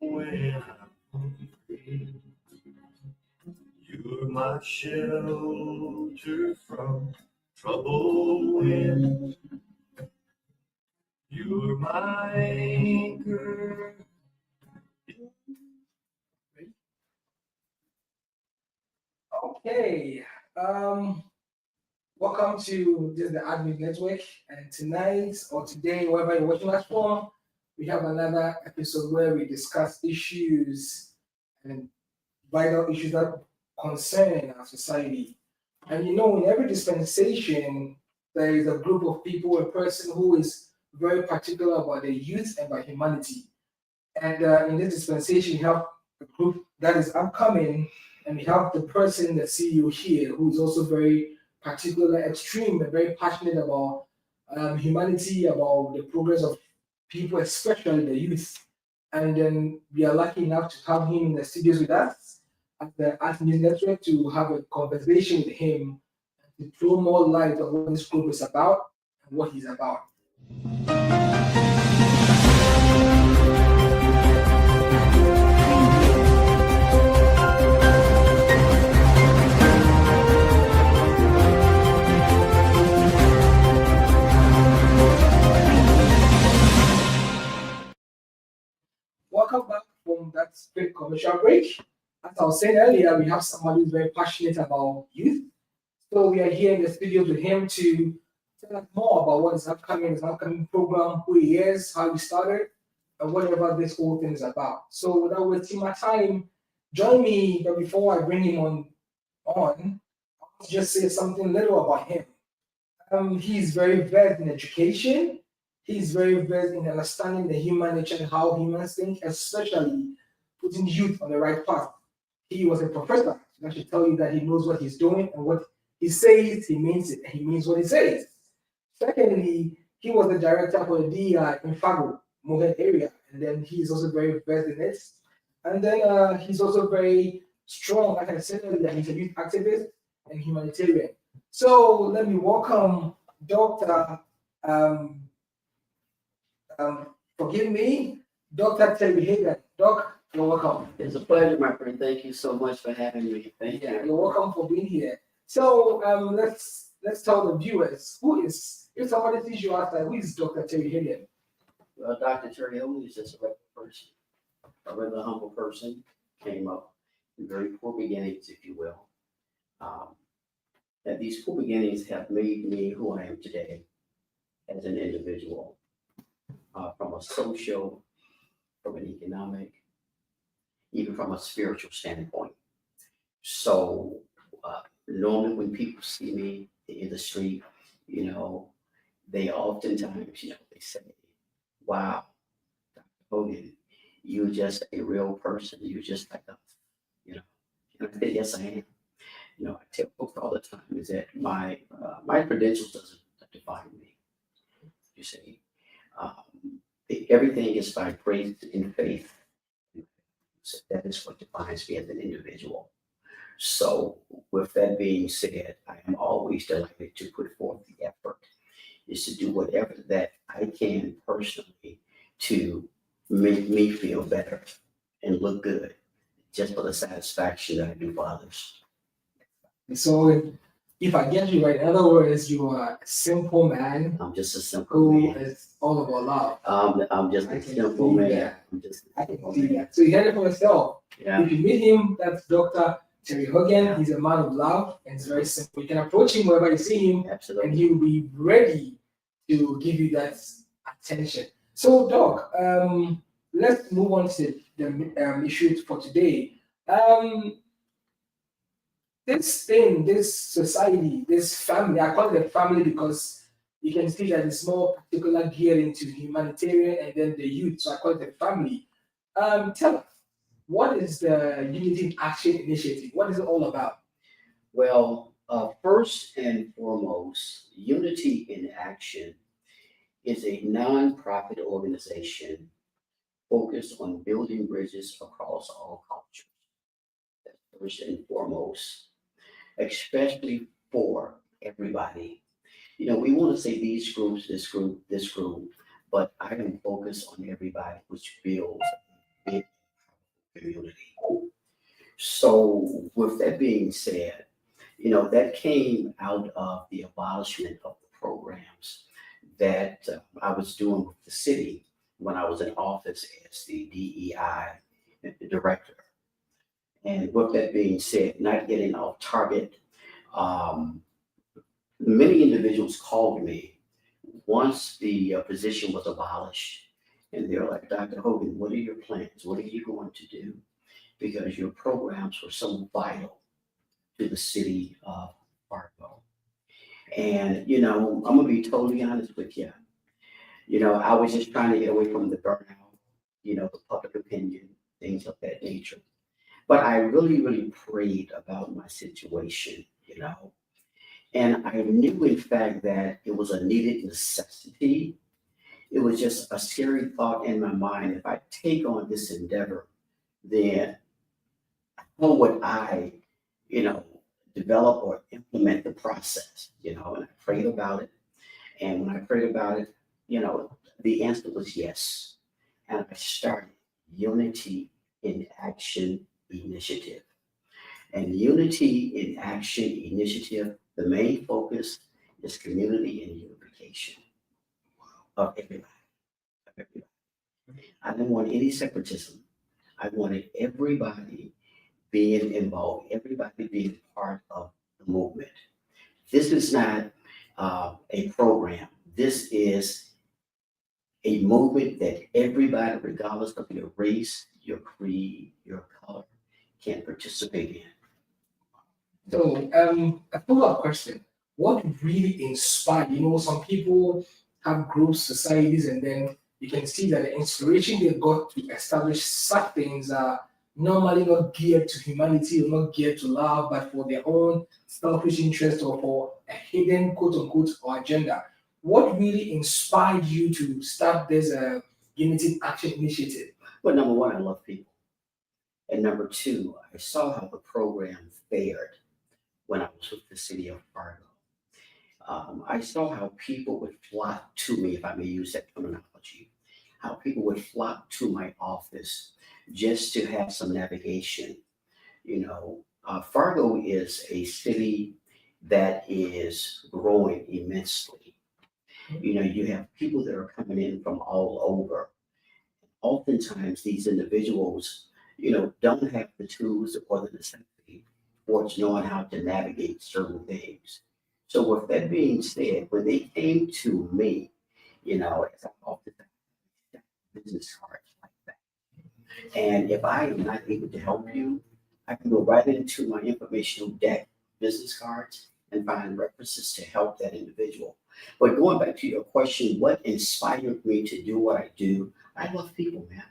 when I'm hungry. You're my shelter from trouble wind. You're my anchor. Okay. Um, Welcome to this is the Admin Network, and tonight or today, wherever you're watching us from, we have another episode where we discuss issues and vital issues that concern our society. And in every dispensation, there is a group of people, a person who is very particular about the youth and about humanity. And in this dispensation, you have a group that is upcoming, and we have the person, the CEO here, who is also very particular, extreme, and very passionate about humanity, about the progress of people, especially the youth. And then we are lucky enough to have him in the studios with us at the Art News Network to have a conversation with him to throw more light on what this group is about and what he's about. Welcome back from that quick commercial break. As I was saying earlier, we have somebody who's very passionate about youth. So we are here in the studio with him to tell us more about what is upcoming, his upcoming program, who he is, how he started, and whatever this whole thing is about. So without wasting my time, join me. But before I bring him I'll just say something little about him. He's very versed in education. He's very versed in understanding the human nature and how humans think, especially putting youth on the right path. He was a professor. I should tell you that he knows what he's doing, and what he says, he means it, and he means what he says. Secondly, he was the director for the DEI in Fago, Mohead area, and then he's also very versed in it. And then he's also very strong, like I said earlier, he's a youth activist and humanitarian. So let me welcome Dr. Um, forgive me, Dr. Terry Hagan. Doc, you're welcome. It's a pleasure, my friend. Thank you so much for having me. Thank Yeah, you. you're welcome for being here. So let's tell the viewers who is, if somebody sees you outside, who is Dr. Terry Hagan? Well, Dr. Terry Hogan is just a regular person, a regular humble person. Came up in very poor beginnings, if you will. Um, and these poor beginnings have made me who I am today as an individual, from a social, from an economic, even from a spiritual standpoint. So normally when people see me in the street, you know, they oftentimes, they say, wow, Dr. Hogan, you're just a real person. You're just like us, you know. And I say, yes, I am. I tell folks all the time is that my credentials doesn't define me. You see, um, everything is by grace and faith. So that is what defines me as an individual. So, with that being said, I am always delighted to put forth the effort, is to do whatever that I can personally to make me feel better and look good, just for the satisfaction that I do for others. So if I get you right, in other words, you are a simple man I'm just a simple who man. is all about love. I'm just I a can simple see man. that. I'm just a I can simple see man. that. So you heard it for yourself. Yeah, If you meet him, that's Dr. Terry Hogan. Yeah. He's a man of love, and it's very simple. You can approach him wherever you see him, and absolutely. he will be ready to give you that attention. So, Doc, let's move on to the issue for today. Um, this thing, this society, this family, I call it a family because you can see that it's more particular geared into humanitarian and then the youth. So I call it a family. Tell us, what is the Unity in Action Initiative? What is it all about? Well, first and foremost, Unity in Action is a nonprofit organization focused on building bridges across all cultures. That's first and foremost, especially for everybody. We want to say these groups, this group, but I am focused on everybody, which builds a big So with that being said, that came out of the abolishment of the programs that I was doing with the city when I was in office as the DEI director. And with that being said, not getting off target, um, many individuals called me once the position was abolished, and they're like, Dr. Hogan, what are your plans? What are you going to do? Because your programs were so vital to the city of Fargo. And, I'm going to be totally honest with you. I was just trying to get away from the burnout, the public opinion, things of that nature. But I really, really prayed about my situation. And I knew, in fact, that it was a needed necessity. It was just a scary thought in my mind. If I take on this endeavor, then how would I, you know, develop or implement the process? And I prayed about it. And when I prayed about it, the answer was yes. And I started Unity in Action Initiative. And Unity in Action Initiative, the main focus is community and unification of everybody. Of everybody. I didn't want any separatism. I wanted everybody being involved, everybody being part of the movement. This is not a program. This is a movement that everybody, regardless of your race, your creed, your color, can participate in. So, a follow-up question. What really inspired? Some people have groups, societies, and then you can see that the inspiration they got to establish such things are normally not geared to humanity or not geared to love, but for their own selfish interest or for a hidden quote unquote or agenda. What really inspired you to start this Unity Action Initiative? But number one, I love people. And number two, I saw how the program fared when I was with the city of Fargo. I saw how people would flock to me, if I may use that terminology, how people would flock to my office just to have some navigation. Fargo is a city that is growing immensely. You have people that are coming in from all over. Oftentimes, these individuals, don't have the tools or the necessity for knowing how to navigate certain things. So, with that being said, when they came to me, as I often say, business cards like that. And if I am not able to help you, I can go right into my informational deck, business cards, and find references to help that individual. But going back to your question, what inspired me to do what I do? I love people, man.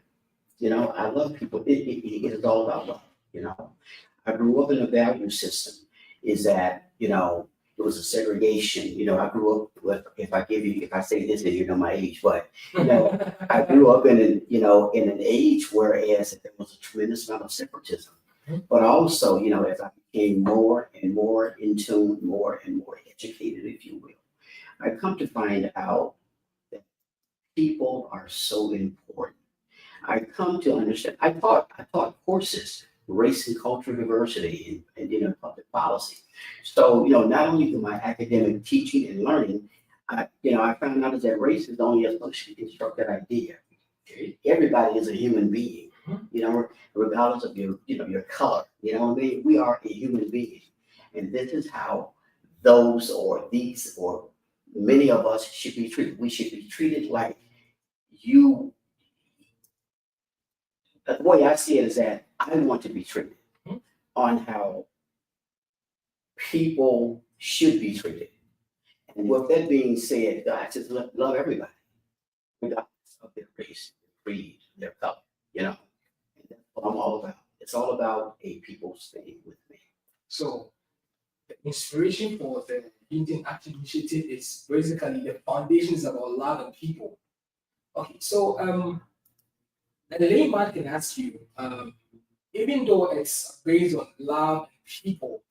I love people. It is all about love. I grew up in a value system. Is that it was a segregation. I grew up with. If I say this, then you know my age. But I grew up in an age whereas there was a tremendous amount of separatism. But also, as I became more and more in tune, more and more educated, if you will, I come to find out that people are so important. I come to understand. I taught courses, race and cultural diversity, and public policy. So not only through my academic teaching and learning, I found out that race is only a socially constructed idea. Okay? Everybody is a human being. Regardless of your color. You know what I mean? We are a human being, and this is how those or these or many of us should be treated. We should be treated like you. The way I see it is that I want to be treated on how people should be treated. And with that being said, God says love everybody, regardless of their race, their creed, their color. And that's what I'm all about. It's all about a people staying with me. So, the inspiration for the Indian Action Initiative is basically the foundation is about love and people. Okay, so a layman can ask you, even though it's based on love and people,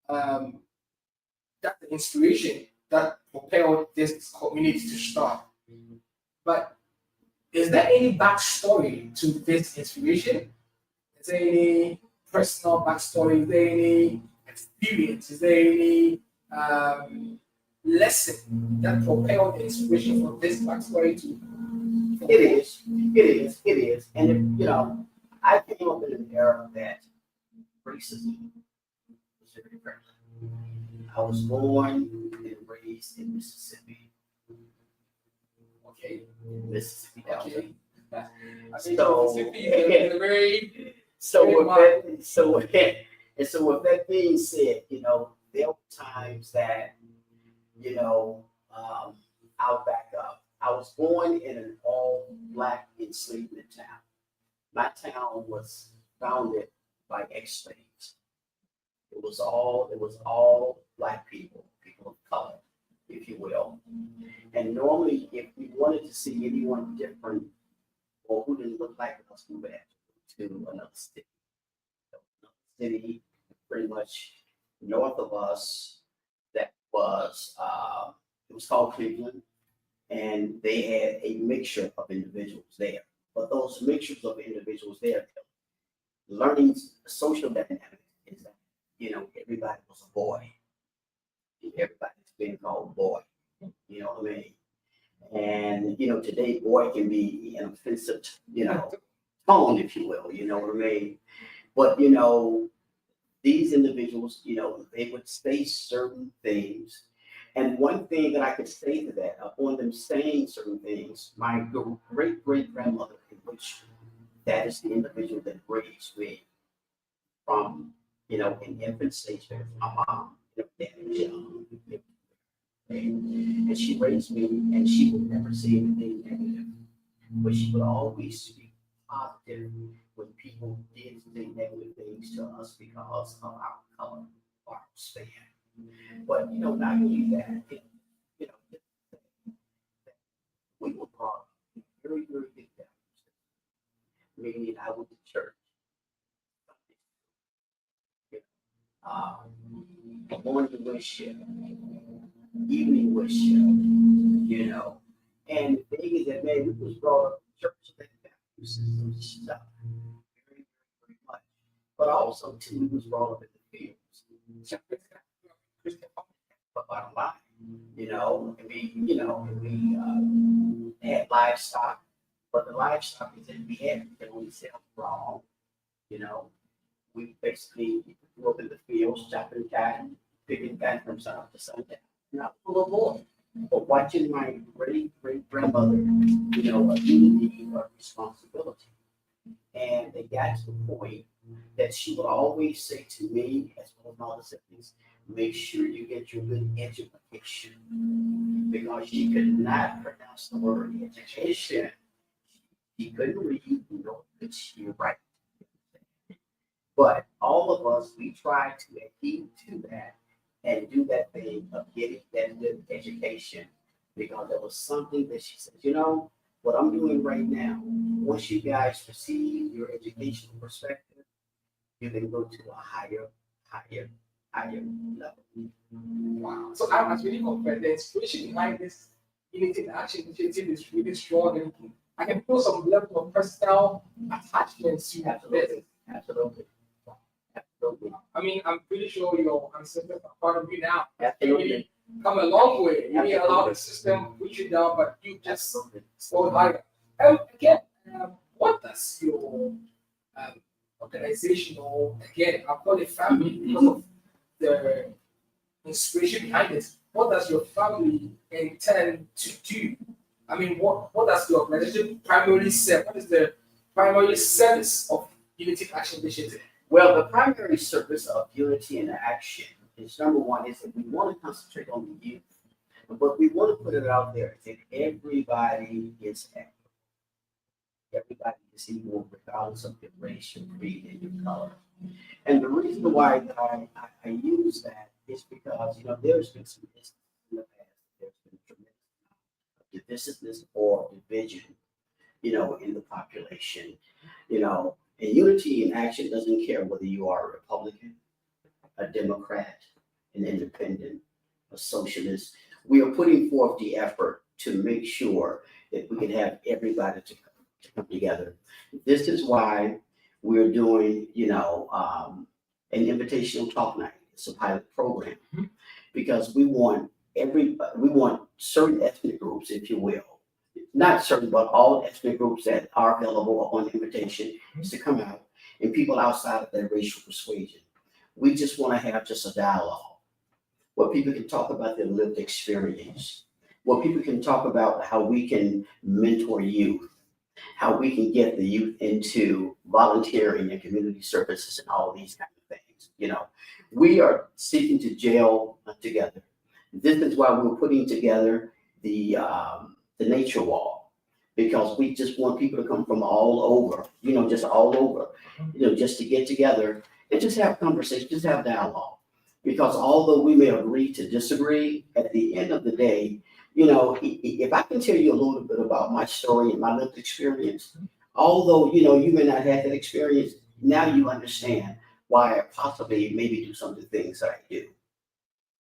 that's the inspiration that propelled this community to start. But is there any backstory to this inspiration? Is there any personal backstory? Is there any experience? Is there any lesson that propelled the inspiration for this backstory to? It is. It is. And I came up in an era that racism was very prevalent. I was born and raised in Mississippi. Okay. Mississippi Delta. Okay. I think So, Mississippi is a very So Very with wild. that, so with that, and so with that being said, there were times that, you know, I'll back up. I was born in an all black enslavement town. My town was founded by ex-slaves. It was all black people, people of color, if you will. And normally, if we wanted to see anyone different or who didn't look like us, we would have to go to another state. Another city, pretty much north of us, that was it was called Cleveland, and they had a mixture of individuals there. But those mixtures of individuals there, learning social dynamics is that everybody was a boy. Everybody's being called boy. You know what I mean? And today boy can be an offensive, tone, if you will. You know what I mean? But these individuals, they would say certain things. And one thing that I could say to that, upon them saying certain things, my great great grandmother, which that is the individual that raised me from, an infant stage, there, my mom, that was young, and she raised me, and she would never say anything negative, but she would always speak positive when people did say negative things to us because of our color or our span. But not only that, you know, we were brought up in very, very big values. Meaning I went to church, morning worship, evening worship, And the thing is that man, we was brought up in church that value system stuff very, very much. But also too, we was brought up in the fields. But bottom line, we had livestock, but the livestock is that we had we could only sell raw, you know. We basically grew up in the fields, chopping cotton, picking cotton from sun up to sundown. Not a little boy, but watching my great great grandmother, a unity of responsibility. And it got to the point that she would always say to me, as well as my other siblings, make sure you get your good education. Because she could not pronounce the word education. She couldn't read, nor could she write. But all of us, we try to adhere to that and do that thing of getting that good education because there was something that she said, what I'm doing right now, once you guys receive your educational perspective, you can go to a higher level. wow. So I was really compared. The inspiration behind this unity and action initiative is really strong, and I can feel some level of personal attachments to this. Absolutely. Absolutely. I mean, I'm pretty sure your ancestors are part of you now. Absolutely. You really come a long way. You may allow the system to push you down, but you just go higher. Again, what does your organization, or again, I'll call it family because of the inspiration behind it. What does your family intend to do? I mean, what does the organization primarily serve? What is the primary service of Unity Action Initiative? Well, the primary service of unity and action is number one is that we want to concentrate on the youth, but we want to put it out there that everybody is equal. Everybody is equal regardless of your race, your creed, and your color. And the reason why that I use that is because there's been some instances in the past. There's been tremendous amount of divisiveness or division, in the population, and unity in action doesn't care whether you are a Republican, a Democrat, an independent, a socialist. We are putting forth the effort to make sure that we can have everybody to come together. This is why we're doing, an invitational talk night. It's a pilot program because we want certain ethnic groups, if you will, not certain, but all ethnic groups that are available upon invitation is to come out, and people outside of their racial persuasion. We just want to have just a dialogue where people can talk about their lived experience, where people can talk about how we can mentor youth, how we can get the youth into volunteering and community services and all these kind of things. We are seeking to gel together. This is why we're putting together the nature wall, because we just want people to come from all over, just all over, just to get together and just have conversation, just have dialogue. Because although we may agree to disagree, at the end of the day, if I can tell you a little bit about my story and my lived experience, although, you may not have that experience, now you understand why I possibly maybe do some of the things that I do.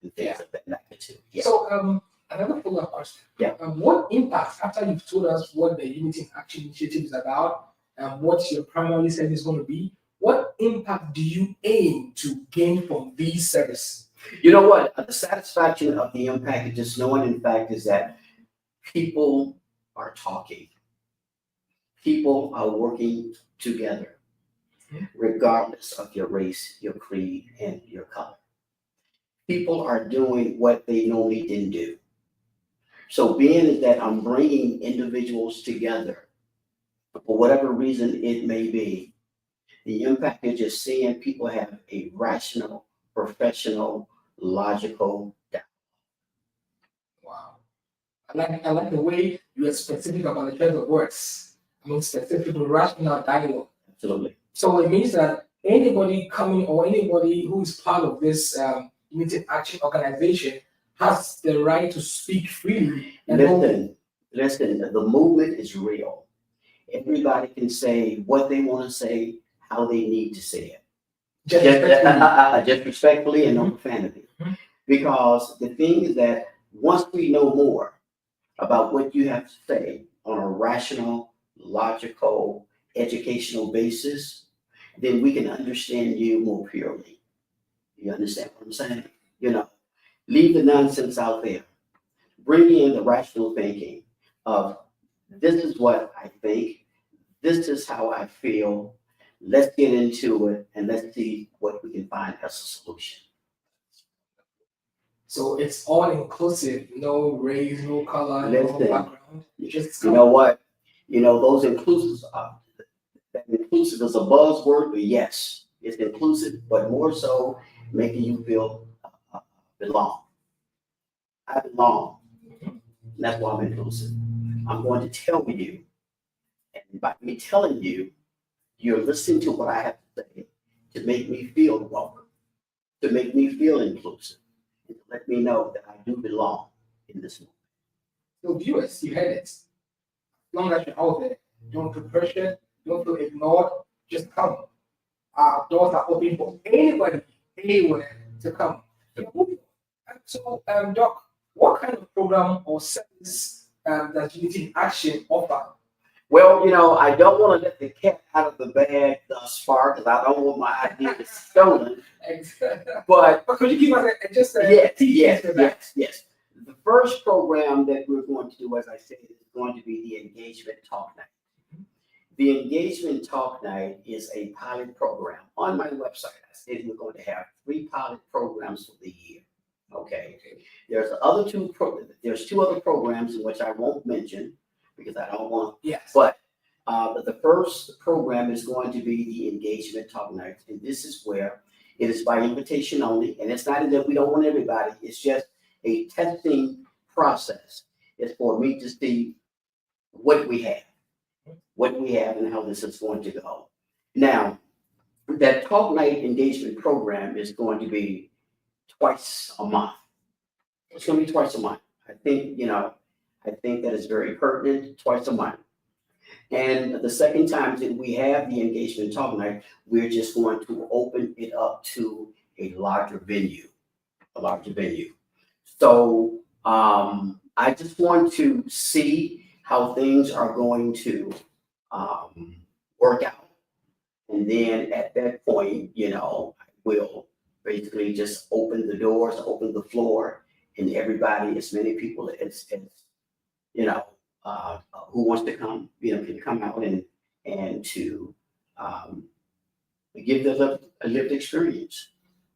And things of that magnitude. Yeah. So another follow-up question. Yeah. What impact, after you've told us what the Unity in Action Initiative is about and what your primary service is going to be, what impact do you aim to gain from these services? You know what? The satisfaction of the impact is just knowing, in fact, is that people are talking. People are working together, regardless of your race, your creed, and your color. People are doing what they normally didn't do. So being that I'm bringing individuals together, for whatever reason it may be, the impact is just seeing people have a rational, professional, logical. Wow. I like the way you are specific about the choice of words. I mean, specific rational dialogue. Absolutely. So it means that anybody coming or anybody who is part of this Unity Action organization has the right to speak freely. Listen, the movement is real. Everybody can say what they want to say, how they need to say it. Just respectfully and no profanity. Because the thing is that once we know more about what you have to say on a rational, logical, educational basis, then we can understand you more purely. You understand what I'm saying? Leave the nonsense out there. Bring in the rational thinking of this is what I think, this is how I feel. Let's get into it and let's see what we can find as a solution. So it's all inclusive, no race, no color, no Listen, background. Just you know what? Those inclusives are, that inclusive is a buzzword, but yes, it's inclusive, but more so making you feel belong. I belong. And that's why I'm inclusive. I'm going to tell you, and by me telling you, you're listening to what I have to say to make me feel welcome, to make me feel inclusive, and to let me know that I do belong in this moment. So viewers, you heard it. As long as you're out there, don't feel pressure, don't feel ignored, just come. Our doors are open for anybody, anywhere to come. So, Doc, what kind of program or service does Unity in Action offer? Well, I don't want to let the cat out of the bag thus far because I don't want my ideas stolen. But could you give us just a yes. The first program that we're going to do, as I said, is going to be the Engagement Talk Night. The Engagement Talk Night is a pilot program. On my website, I said we're going to have 3 pilot programs for the year. Okay. There's two other programs in which I won't mention because I don't want. Yes. But the first program is going to be the Engagement Talk Night, and this is where it is by invitation only, and it's not that we don't want everybody. It's just a testing process. It's for me to see what we have and how this is going to go. Now, that Talk Night engagement program is going to be twice a month. It's going to be twice a month. I think that is very pertinent, twice a month. And the second time that we have the engagement talk night, we're just going to open it up to a larger venue. So I just want to see how things are going to work out. And then at that point, I will basically just open the doors, open the floor, and everybody, as many people as you know, who wants to come, can come out and to um, give them a lived experience.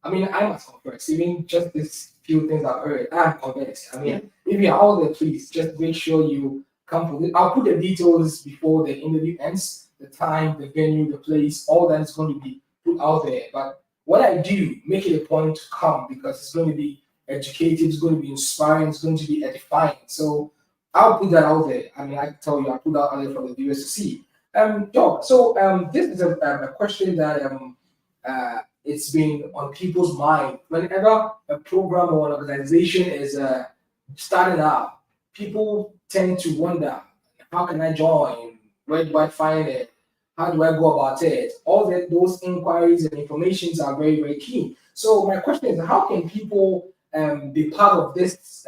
I mean, I must confess, even just this few things I've heard, I'm convinced. I mean, if you're out there, please just make sure you come for this. I'll put the details before the interview ends, the time, the venue, the place, all that is going to be put out there. But what I do, make it a point to come because it's going to be educative, it's going to be inspiring, it's going to be edifying. So I'll put that out there. I mean, I can tell you, I'll put that out there for the viewers to see. Doc, so this is a question that it's been on people's mind. Whenever a program or an organization is starting up, people tend to wonder, how can I join? Where do I find it? How do I go about it? All that those inquiries and informations are very, very key. So my question is, how can people be part of this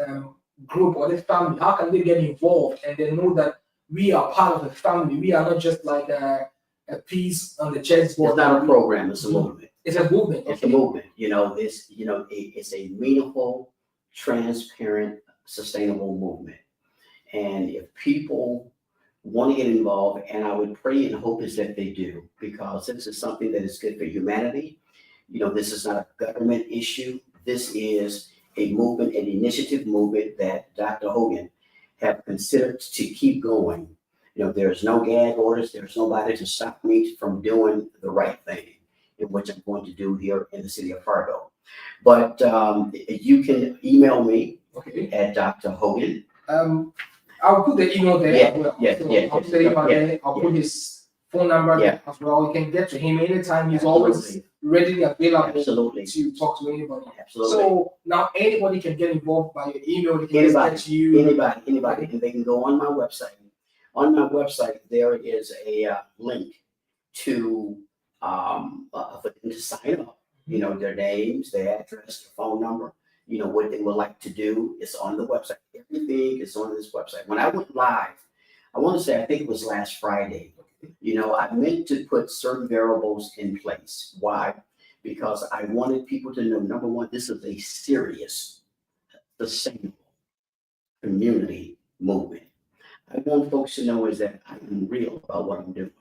group or this family? How can they get involved and they know that we are part of the family? We are not just like a piece on the chessboard. It's not a program, it's a movement. It's a movement. It's a movement. It's a meaningful, transparent, sustainable movement. And if people want to get involved, and I would pray and hope is that they do, because this is something that is good for humanity. This is not a government issue. This is a movement, an initiative movement that Dr. Hogan have considered to keep going. There's no gag orders. There's nobody to stop me from doing the right thing, in which I'm going to do here in the city of Fargo. But you can email me at Dr. Hogan. I'll put the email there as well. I'll put the email there. I'll put his phone number there as well. You can get to him anytime. He's always readily available to talk to anybody. Absolutely. So now anybody can get involved by your email. They can get to you. Anybody, and they can go on my website. On my website, there is a link to for them to sign up. Their names, their address, their phone number. What they would like to do is on the website. Everything is on this website. When I went live, I want to say, I think it was last Friday. I meant to put certain variables in place. Why? Because I wanted people to know, number one, this is a serious, sustainable community movement. I want folks to know is that I am real about what I'm doing.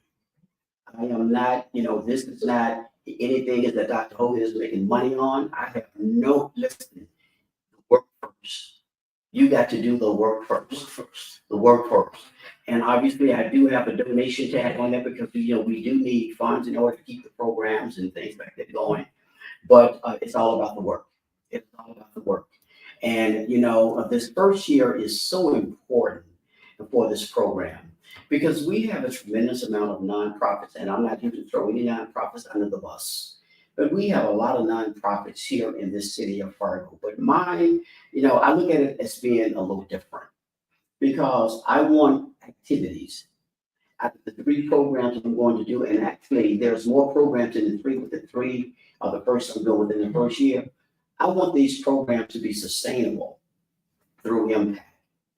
I am not, this is not anything that Dr. Hogan is making money on. I have no, listen, work first. You got to do the work first. The work first. And obviously, I do have a donation tag on that because, we do need funds in order to keep the programs and things like that going. But it's all about the work. It's all about the work. And, this first year is so important for this program because we have a tremendous amount of nonprofits, and I'm not here to throw any nonprofits under the bus, but we have a lot of nonprofits here in this city of Fargo. But mine, I look at it as being a little different because I want activities. Out of the 3 programs I'm going to do, and actually there's more programs in the 3, but the 3 are the first I'm doing within the first year. I want these programs to be sustainable through impact,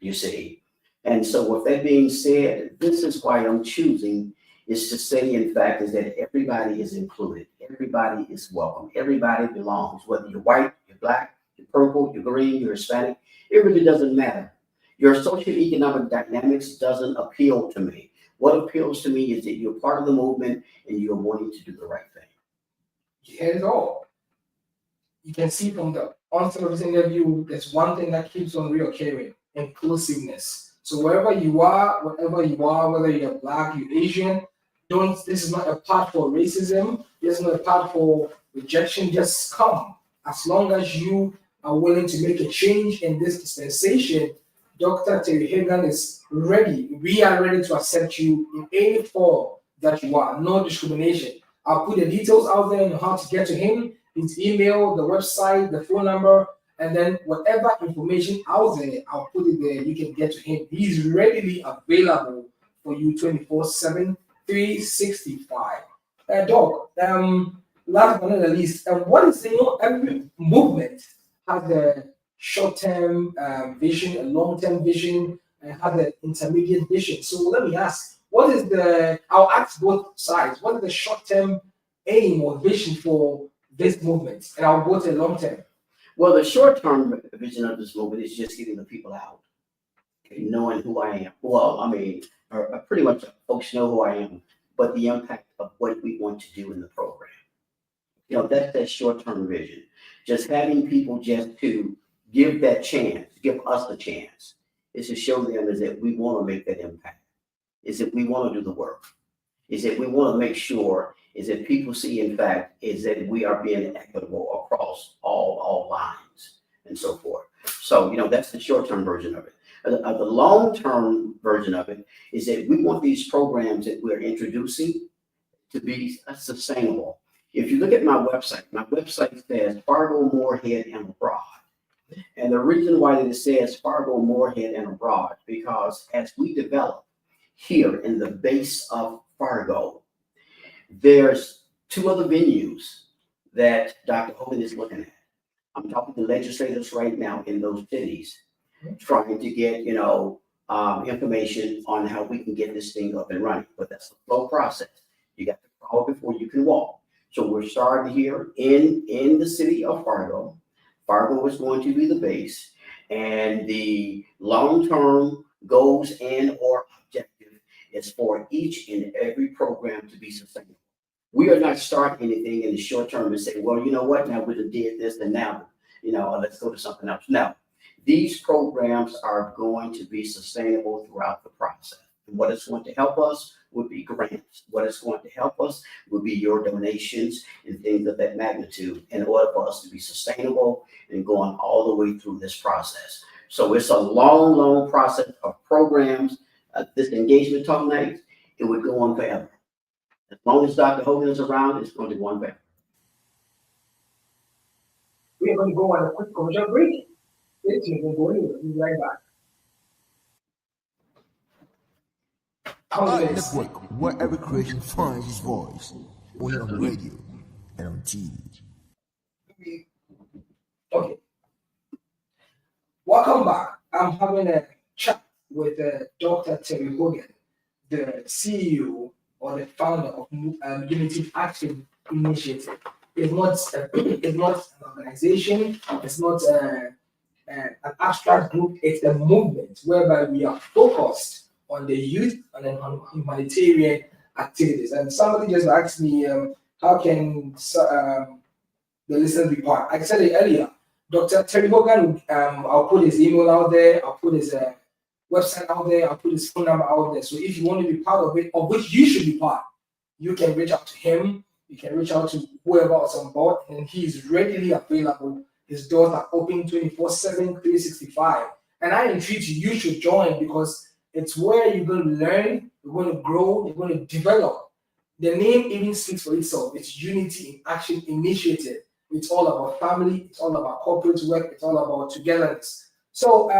you see. And so with that being said, this is why I'm choosing is to say, in fact, is that everybody is included. Everybody is welcome. Everybody belongs, whether you're white, you're black, you're purple, you're green, you're Hispanic. It really doesn't matter. Your socioeconomic dynamics doesn't appeal to me. What appeals to me is that you're part of the movement and you're wanting to do the right thing. You had it all. You can see from the onset of this interview, there's one thing that keeps on reoccurring: inclusiveness. So wherever you are, whatever you are, whether you're black, you're Asian, this is not a part for racism. This is not a part for rejection. Just come. As long as you are willing to make a change in this dispensation, Dr. Terry Hogan is ready. We are ready to accept you in any form that you are. No discrimination. I'll put the details out there on how to get to him, his email, the website, the phone number, and then whatever information out there, I'll put it there. You can get to him. He's readily available for you 24/7, 365. Doc, last but not the least, what is every movement has a short-term vision, a long-term vision, and has an intermediate vision. So let me ask, I'll ask both sides. What is the short-term aim or vision for this movement? And I'll go to long term. Well, the short-term vision of this movement is just getting the people out, okay, knowing who I am. Well, I mean, pretty much folks know who I am, but the impact of what we want to do in the program. That's that short-term vision. Just having people just to give that chance, give us a chance, is to show them is that we want to make that impact, is that we want to do the work, is that we want to make sure is that people see, in fact, is that we are being equitable across all lines and so forth. So, that's the short-term version of it. The long-term version of it is that we want these programs that we're introducing to be sustainable. If you look at my website says Fargo, Moorhead, and Abroad. And the reason why it says Fargo, Moorhead, and Abroad, because as we develop here in the base of Fargo, there's two other venues that Dr. Hogan is looking at. I'm talking to legislators right now in those cities, trying to get, information on how we can get this thing up and running. But that's a slow process. You got to crawl before you can walk. So we're starting here in the city of Fargo. Fargo is going to be the base, and the long-term goals and or objective is for each and every program to be sustainable. We are not starting anything in the short term and say, well, you know what, now we did this and now, let's go to something else. No, these programs are going to be sustainable throughout the process. And what is going to help us would be grants. What is going to help us would be your donations and things of that magnitude in order for us to be sustainable and going all the way through this process. So it's a long process of programs. This engagement talk night, it would go on forever. As long as Dr. Hogan is around, it's going to go on forever. We are going to go on a quick commercial break. It's going to go anywhere. We'll be right back. Network, where every creation finds its voice, only on radio and on TV. Okay. Welcome back. I'm having a chat with Dr. Terry Hogan, the CEO or the founder of Unity Action Initiative. It's not an organization. It's not an abstract group. It's a movement whereby we are focused on the youth and on humanitarian activities. And somebody just asked me, how can the listeners be part? I said it earlier. Dr. Terry Hogan, I'll put his email out there. I'll put his website out there. I'll put his phone number out there. So if you want to be part of it, of which you should be part, you can reach out to him. You can reach out to whoever is on board, and he's readily available. His doors are open 24/7, 365. And I entreat you, you should join because it's where you're going to learn, you're going to grow, you're going to develop. The name even speaks for itself. It's Unity in Action Initiative. It's all about family. It's all about corporate work. It's all about togetherness. So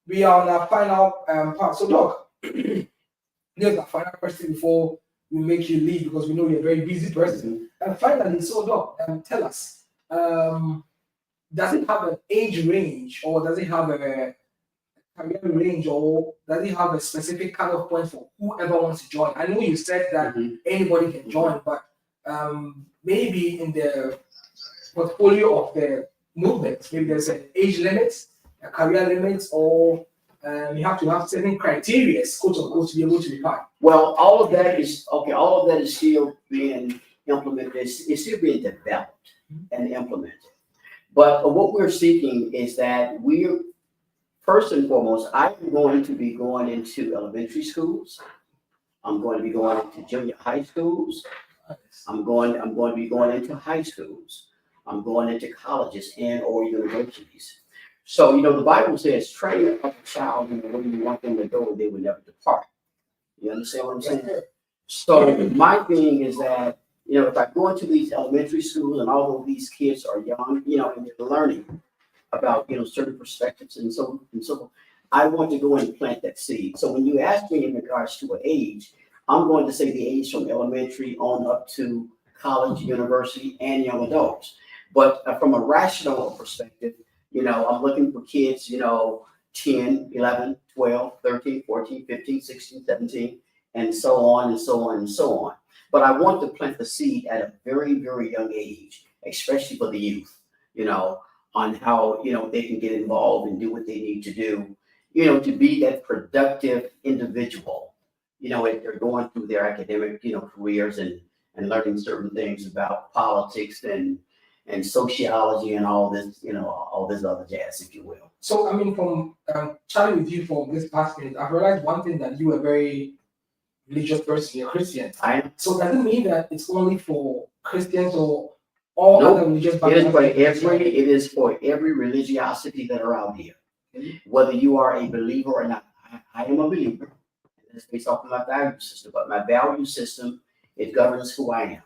we are on our final part. So Doc, here's our final question before we make you leave because we know you're a very busy person. And finally, so Doc, tell us, does it have an age range or does it have a career range or does it have a specific cutoff point for whoever wants to join? I know you said that anybody can join, but maybe in the portfolio of the movement, maybe there's an age limit, a career limit, or you have to have certain criteria, quote unquote, to be able to be part. Well, all of that is okay. All of that is still being implemented. It's still being developed and implemented. But what we're seeking is that we're first and foremost. I'm going to be going into elementary schools. I'm going to be going into junior high schools. I'm going to be going into high schools. I'm going into colleges and or universities. So, the Bible says, train up a child in the way you want them to go, they will never depart. You understand what I'm saying? So my thing is that, if I go into these elementary schools and all of these kids are young, and they're learning about, certain perspectives and so I want to go and plant that seed. So when you ask me in regards to an age, I'm going to say the age from elementary on up to college, university, and young adults. But from a rational perspective, I'm looking for kids, 10, 11, 12, 13, 14, 15, 16, 17, and so on and so on and so on. But I want to plant the seed at a very, very young age, especially for the youth, on how, they can get involved and do what they need to do, to be that productive individual, if they're going through their academic, careers and learning certain things about politics and sociology and all this other jazz, if you will. So, I mean, from chatting with you for this past minute, I've realized one thing, that you are a very religious person, you're Christian. I am. So does it mean that it's only for Christians or all Nope. other religious It is for every religiosity that are out here. Whether you are a believer or not. I am a believer. That's based off of my value system, but my value system, it governs who I am.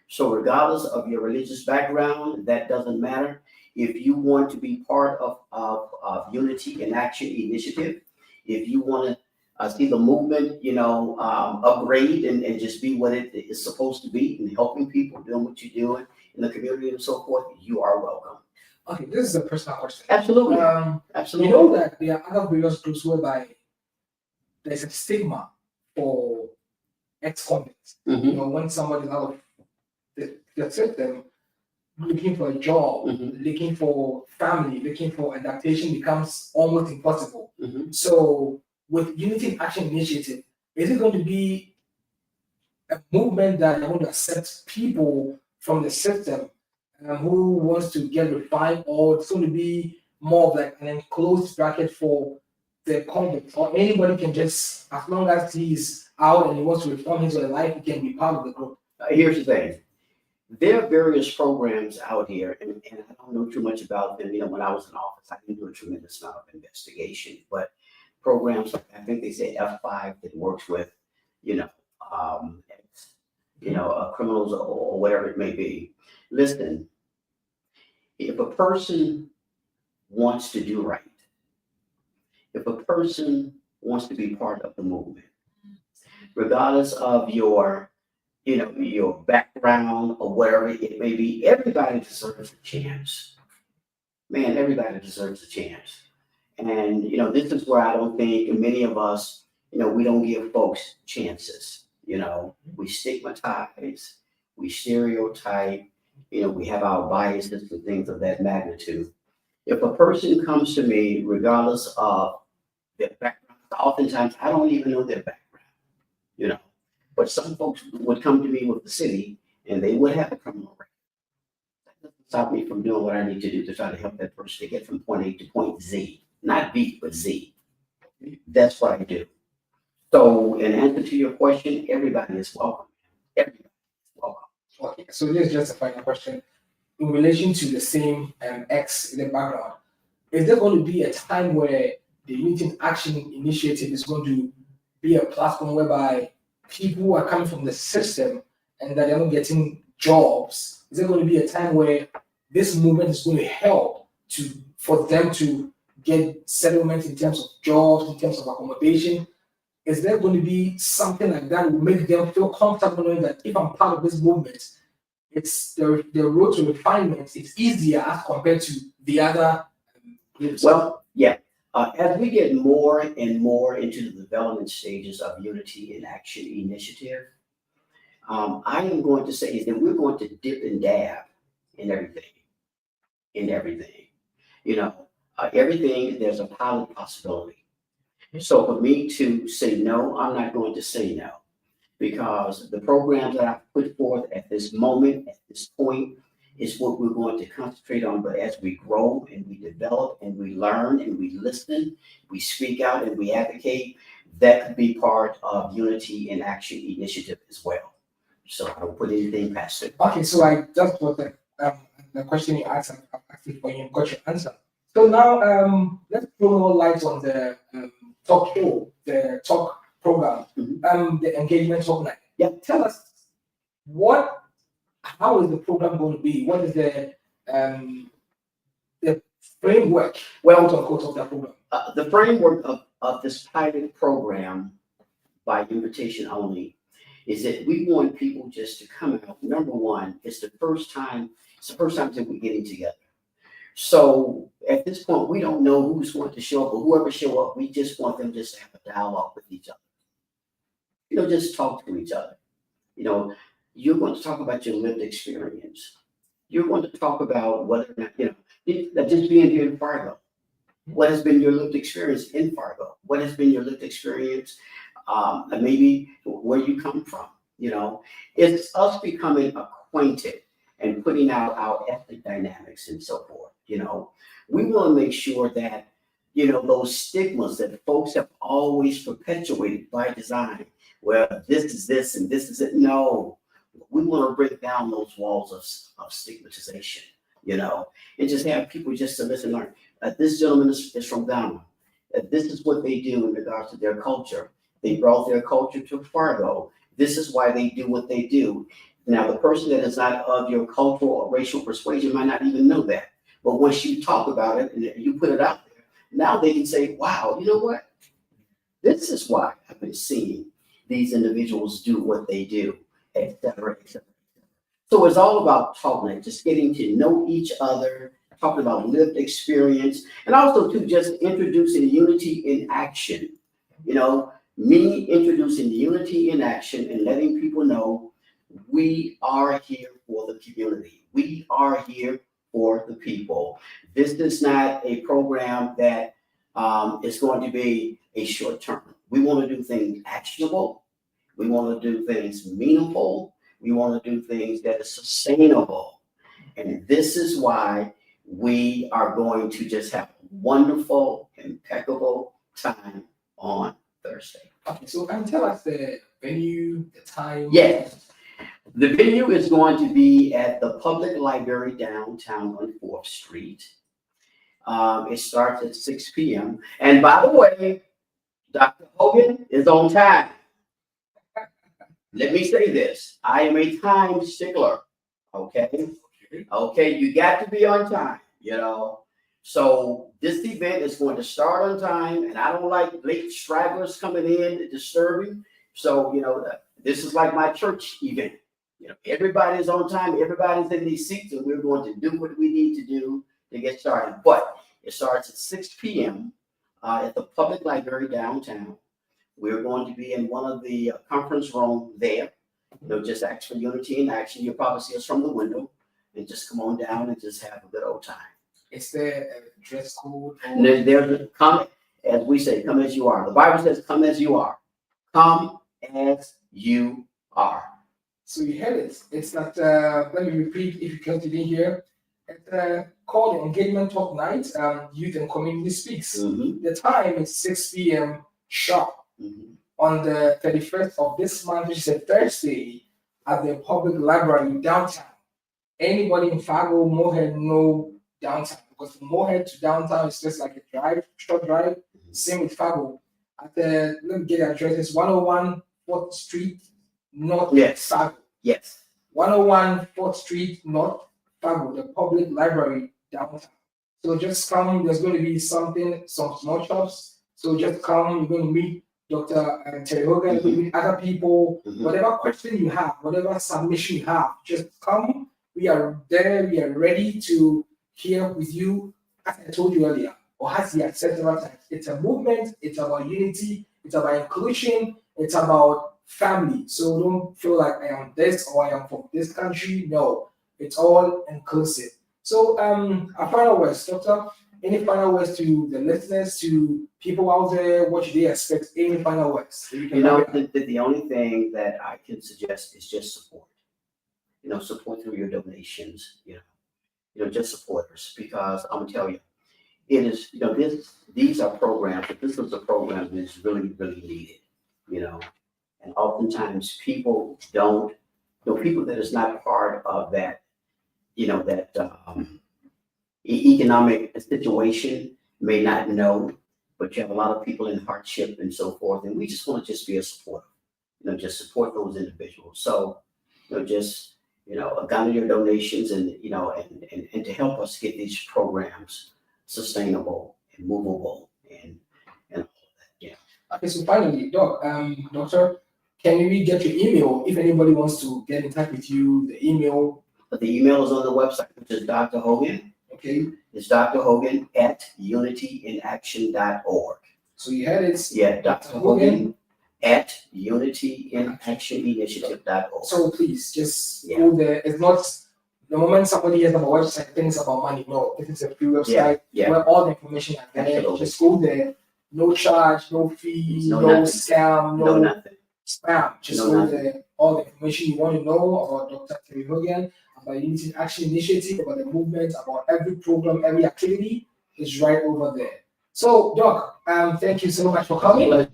So regardless of your religious background, that doesn't matter. If you want to be part of Unity and Action Initiative, if you want to see the movement, upgrade and just be what it is supposed to be, and helping people, doing what you're doing in the community and so forth, you are welcome. Okay, this is a personal question. Absolutely. You Absolutely. know that there are other various groups whereby there's a stigma for ex-convicts. Mhm. When somebody's out of the system, looking for a job, Mhm. looking for family, looking for adaptation becomes almost impossible. Mhm. So, with Unity Action Initiative, is it going to be a movement that is going to accept people from the system who wants to get refined, or it's going to be more of like an enclosed bracket for the convict, or anybody can just, as long as he's out and he wants to reform his life, he can be part of the group? Here's the thing. There are various programs out here, and I don't know too much about them. When I was in office, I didn't do a tremendous amount of investigation, but programs like, I think they say F5 that works with, criminals or whatever it may be. Listen, if a person wants to do right, if a person wants to be part of the movement, regardless of your background or whatever it may be, everybody deserves a chance. Man, everybody deserves a chance. And, this is where I don't think many of us, we don't give folks chances. We stigmatize, we stereotype, we have our biases and things of that magnitude. If a person comes to me, regardless of their background, oftentimes I don't even know their background, but some folks would come to me with the city and they would have a criminal record. That doesn't stop me from doing what I need to do to try to help that person to get from point A to point Z, not B, but Z. That's what I do. So, in answer to your question, everybody is welcome. Everybody is welcome. Okay, so this is just a final question. In relation to the same X in the background, is there going to be a time where the Unity Action Initiative is going to be a platform whereby people who are coming from the system and that they're not getting jobs? Is there going to be a time where this movement is going to help for them to get settlement in terms of jobs, in terms of accommodation? Is there going to be something like that will make them feel comfortable knowing that if I'm part of this movement, it's the road to refinement is easier as compared to the other groups? Well, yeah. As we get more and more into the development stages of Unity and Action Initiative, I am going to say is that we're going to dip and dab in everything. Everything, there's a pilot possibility. So for me to say no, I'm not going to say no, because the programs that I've put forth at this moment, at this point, is what we're going to concentrate on. But as we grow and we develop and we learn and we listen, we speak out and we advocate, that could be part of Unity and Action Initiative as well. So I don't put anything past it. Okay, so I just put the question you asked, and actually for you got your answer. So now let's throw more light on the talk show, the talk program, the engagement talk night. Yeah. Tell us how is the program going to be? What is the framework, quote unquote, of that program? The framework of this pilot program, by invitation only, is that we want people just to come out. Number one, it's the first time that we're getting together. So at this point, we don't know who's going to show up, but whoever show up, we just want them just to have a dialogue with each other. Just talk to each other. you're going to talk about your lived experience. You're going to talk about whether or not, just being here in Fargo. What has been your lived experience in Fargo? What has been your lived experience? And maybe where you come from. It's us becoming acquainted and putting out our ethnic dynamics and so forth. We want to make sure that, those stigmas that folks have always perpetuated by design, where this is this and this is it. No, we want to break down those walls of stigmatization, and just have people just to listen and learn. This gentleman is from Ghana. This is what they do in regards to their culture. They brought their culture to Fargo. This is why they do what they do. Now, the person that is not of your cultural or racial persuasion might not even know that. But once you talk about it and you put it out there, now they can say, wow, you know what? This is why I've been seeing these individuals do what they do, et cetera, et cetera. So it's all about talking, just getting to know each other, talking about lived experience, and also to just introducing unity in action. Me introducing the unity in action and letting people know we are here for the community. We are here for the people. This is not a program that is going to be a short term. We want to do things actionable. We want to do things meaningful. We want to do things that are sustainable. And this is why we are going to just have a wonderful, impeccable time on Thursday. Okay, so can you tell us the venue, the time? Yes. The venue is going to be at the Public Library downtown on 4th Street. It starts at 6 p.m. And by the way, Dr. Hogan is on time. Let me say this. I am a time stickler. Okay? Okay, you got to be on time, So this event is going to start on time, and I don't like late stragglers coming in and disturbing. So, this is like my church event. Everybody's on time, everybody's in these seats, and we're going to do what we need to do to get started. But it starts at 6 p.m. At the Public Library downtown. We're going to be in one of the conference rooms there. Just ask for unity in action. You'll probably see us from the window, and just come on down and just have a good old time. Is there a dress code? There's come, as we say, come as you are. The Bible says, come as you are. Come as you are. So you heard it. It's not, let me repeat if you can't didn't hear. It's called Engagement Talk Night, Youth and Community Speaks. Mm-hmm. The time is 6 p.m. sharp on the 31st of this month, which is a Thursday, at the Public Library downtown. Anybody in Fargo, Moorhead, know downtown, because from Moorhead to downtown is just like a short drive. Same with Fargo. Let me get the address. It's 101 4th Street, North Fargo. Yes. 101 4th Street, North Fargo, the Public Library downtown. So just come. There's going to be some small shops. So just come. You're going to meet Dr. Terry Hogan. You're going to meet other people. Whatever question you have, whatever submission you have, just come. We are there. We are ready to hear with you. As I told you earlier, or has the etc. It's a movement. It's about unity. It's about inclusion. It's about family. So don't feel like I am this or I am from this country. No, it's all inclusive. So our final words, Doctor. Any final words to the listeners, to people out there? What should they expect? Any final words? The only thing that I can suggest is just support. Support through your donations. Just support us, because I'm gonna tell you, it is. These are programs. But this is a program that is really, really needed. And oftentimes people don't. People that is not part of that. Economic situation may not know, but you have a lot of people in hardship and so forth, and we just want to just be a supporter. Just support those individuals. So, just gather your donations and and to help us get these programs sustainable and movable and all of that. Yeah. Okay, so finally, Doctor, can we get your email if anybody wants to get in touch with you? The email. But the email is on the website, which is Dr. Hogan. Okay. It's Dr. Hogan at unityinaction.org. So you had it. Yeah, Dr. Hogan at unityinaction.initiative.org. So please just Yeah. go there. It's not the moment somebody hears about website, thinks about money. No, this is a free website Yeah. where all the information is there. Absolutely. Just go there. No charge, no fee, No no nothing. scam, No, no nothing. spam. Just No go nothing. there. All the information you want to know about Dr. Terry Hogan, about Unity Action Initiative, about the movement, about every program, every activity is right over there. So, Doc, thank you so much for coming.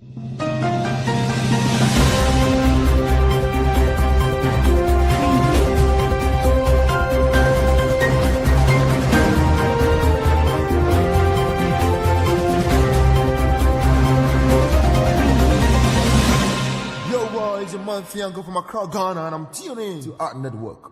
Yo, it's your man Fianco from Accra, Ghana, and I'm tuning in to Art Network.